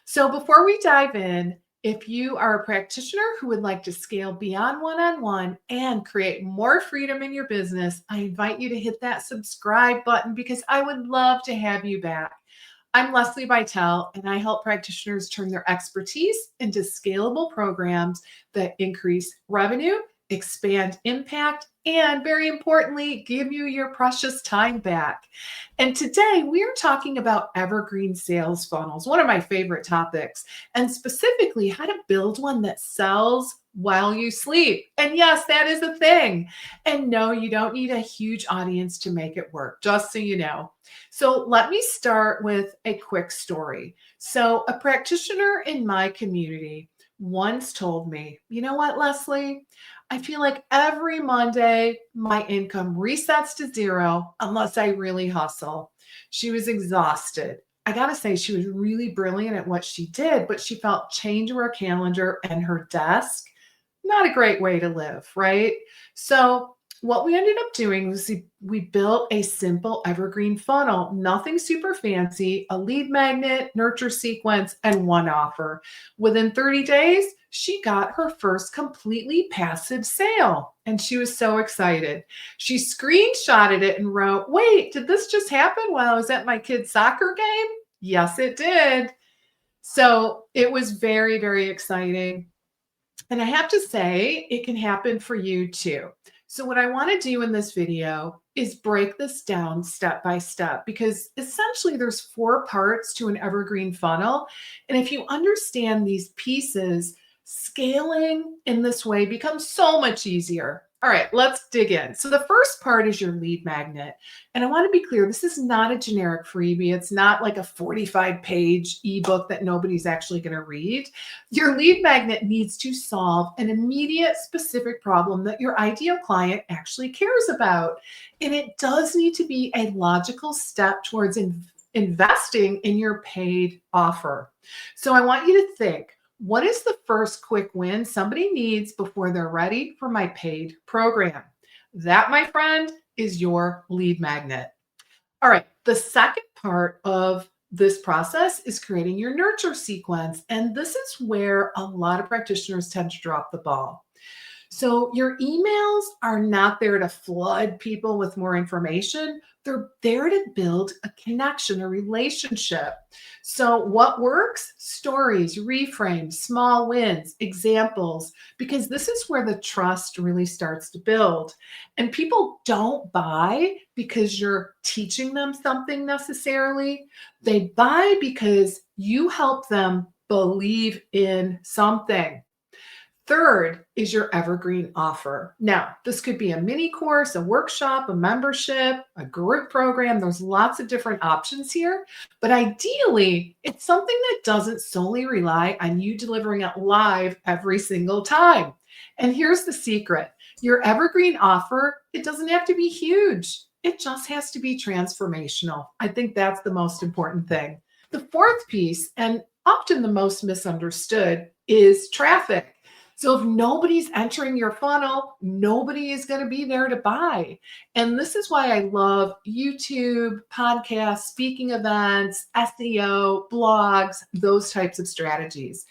So before we dive in, if you are a practitioner who would like to scale beyond one-on-one and create more freedom in your business, I invite you to hit that subscribe button because I would love to have you back. I'm Lesli Bitel, and I help practitioners turn their expertise into scalable programs that increase revenue, expand impact, and very importantly, give you your precious time back. And today we are talking about evergreen sales funnels, one of my favorite topics, and specifically how to build one that sells while you sleep. And yes, that is a thing. And no, you don't need a huge audience to make it work, just so you know. So let me start with a quick story. So a practitioner in my community once told me, you know what, Lesli? I feel like every Monday my income resets to zero unless I really hustle. She was exhausted. I got to say, she was really brilliant at what she did, but she felt chained to her calendar and her desk. Not a great way to live, right? So, what we ended up doing was we built a simple evergreen funnel, nothing super fancy, a lead magnet, nurture sequence, and one offer. Within 30 days, she got her first completely passive sale, and she was so excited. She screenshotted it and wrote, "Wait, did this just happen while I was at my kid's soccer game?" Yes, it did. So it was very, very exciting. And I have to say, it can happen for you too. So what I want to do in this video is break this down step by step because essentially there's 4 parts to an evergreen funnel. And if you understand these pieces, scaling in this way becomes so much easier. All right, let's dig in. So the first part is your lead magnet. And I want to be clear, this is not a generic freebie. It's not like a 45-page ebook that nobody's actually going to read. Your lead magnet needs to solve an immediate specific problem that your ideal client actually cares about. And it does need to be a logical step towards investing in your paid offer. So I want you to think, what is the first quick win somebody needs before they're ready for my paid program? That, my friend, is your lead magnet. All right, the second part of this process is creating your nurture sequence. And this is where a lot of practitioners tend to drop the ball. So your emails are not there to flood people with more information. They're there to build a connection, a relationship. So what works? Stories, reframes, small wins, examples, because this is where the trust really starts to build. And people don't buy because you're teaching them something necessarily. They buy because you help them believe in something. Third is your evergreen offer. Now, this could be a mini course, a workshop, a membership, a group program. There's lots of different options here, but ideally, it's something that doesn't solely rely on you delivering it live every single time. And here's the secret. Your evergreen offer, it doesn't have to be huge. It just has to be transformational. I think that's the most important thing. The fourth piece, and often the most misunderstood, is traffic. So if nobody's entering your funnel, nobody is going to be there to buy. And this is why I love YouTube, podcasts, speaking events, SEO, blogs, those types of strategies.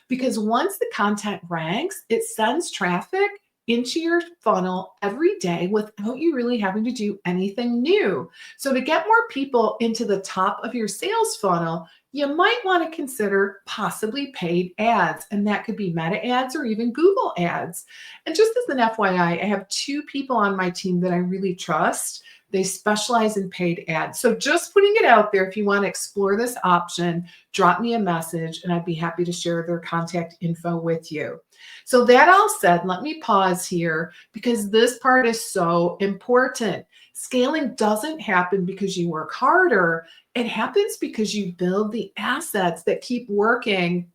Because once the content ranks, it sends traffic into your funnel every day without you really having to do anything new. So to get more people into the top of your sales funnel, you might want to consider possibly paid ads, and that could be Meta ads or even Google ads. And just as an FYI, I have 2 people on my team that I really trust. They specialize in paid ads. So just putting it out there, if you want to explore this option, drop me a message and I'd be happy to share their contact info with you. So that all said, let me pause here because this part is so important. Scaling doesn't happen because you work harder. It happens because you build the assets that keep working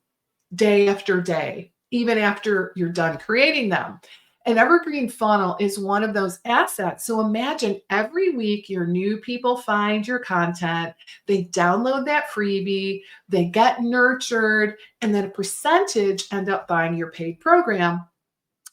day after day, even after you're done creating them. An evergreen funnel is one of those assets. So imagine every week your new people find your content, they download that freebie, they get nurtured, and then a percentage end up buying your paid program,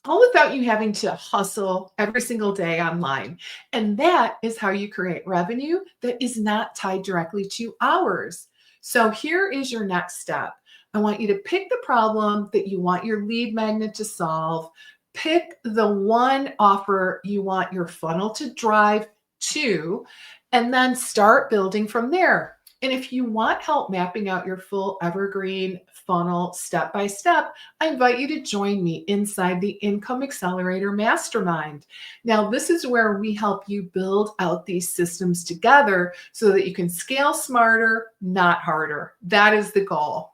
all without you having to hustle every single day online. And that is how you create revenue that is not tied directly to hours. So here is your next step. I want you to pick the problem that you want your lead magnet to solve. Pick the one offer you want your funnel to drive to, and then start building from there. And if you want help mapping out your full evergreen funnel step by step, I invite you to join me inside the Income Accelerator Mastermind. Now, this is where we help you build out these systems together so that you can scale smarter, not harder. That is the goal.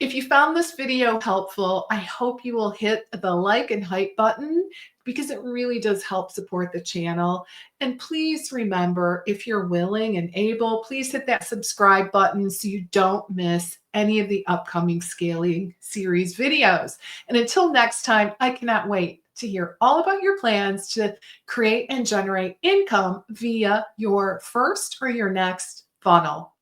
If you found this video helpful, I hope you will hit the like and hype button because it really does help support the channel. And please remember, if you're willing and able, please hit that subscribe button so you don't miss any of the upcoming scaling series videos. And until next time, I cannot wait to hear all about your plans to create and generate income via your first or your next funnel.